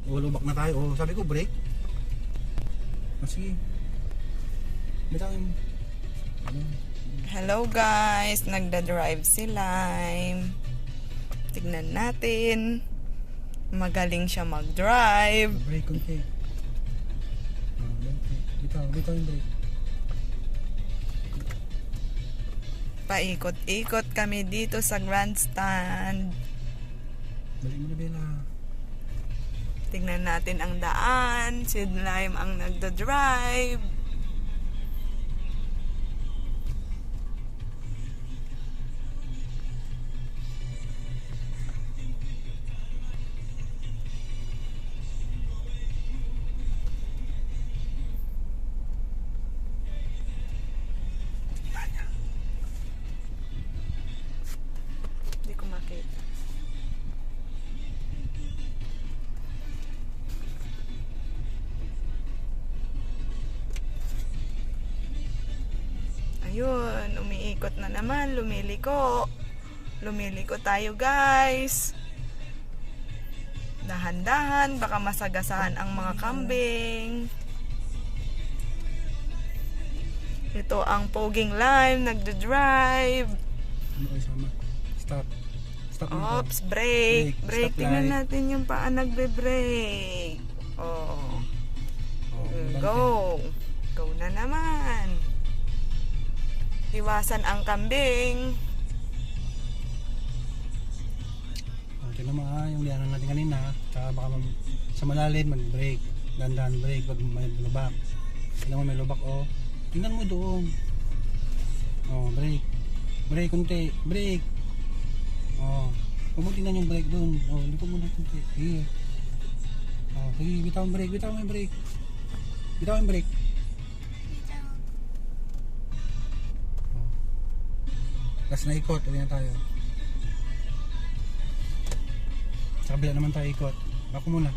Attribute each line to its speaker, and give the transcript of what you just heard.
Speaker 1: lubak na tayo. Sabi ko brake. Sige. Bitaw yung ano.
Speaker 2: Hello guys, nagda-drive si Lime. Tignan natin. Magaling siya mag-drive.
Speaker 1: Brake konti. Bitaw yung brake.
Speaker 2: Paikot-ikot kami dito sa grandstand.
Speaker 1: Balik mo na Bella.
Speaker 2: Tignan natin ang daan. Si Lime ang nagda-drive. Hindi ko makita. Ayun, umiikot na naman, lumiliko. Lumiliko tayo guys. Dahan-dahan, baka masagasahan ang mga kambing. Ito ang poging Lime, nagda-drive.
Speaker 1: Ano kayo sama? Stop. Stop na.
Speaker 2: Oops, brake. Brake,
Speaker 1: Stop
Speaker 2: tingnan
Speaker 1: light.
Speaker 2: natin yung paa nagbe-brake. Oh,
Speaker 1: Bante.
Speaker 2: go. Go na naman. Iwasan ang kambing.
Speaker 1: Okay naman yung lianan natin kanina. Tsaka baka sa malalim mag-brake. Dandan brake pag may lubak. Tingnan mo may lubak Tingnan mo doon. Brake. Brake konti. Brake. Huwag mo tingnan yung brake doon. Liko mo doon konti. Sige. Sige, bitaw ang brake. Bitaw mo yung brake. Bitaw yung brake. Last na ikot. Uwi na tayo. Sa kabila naman tayo ikot. Ako muna.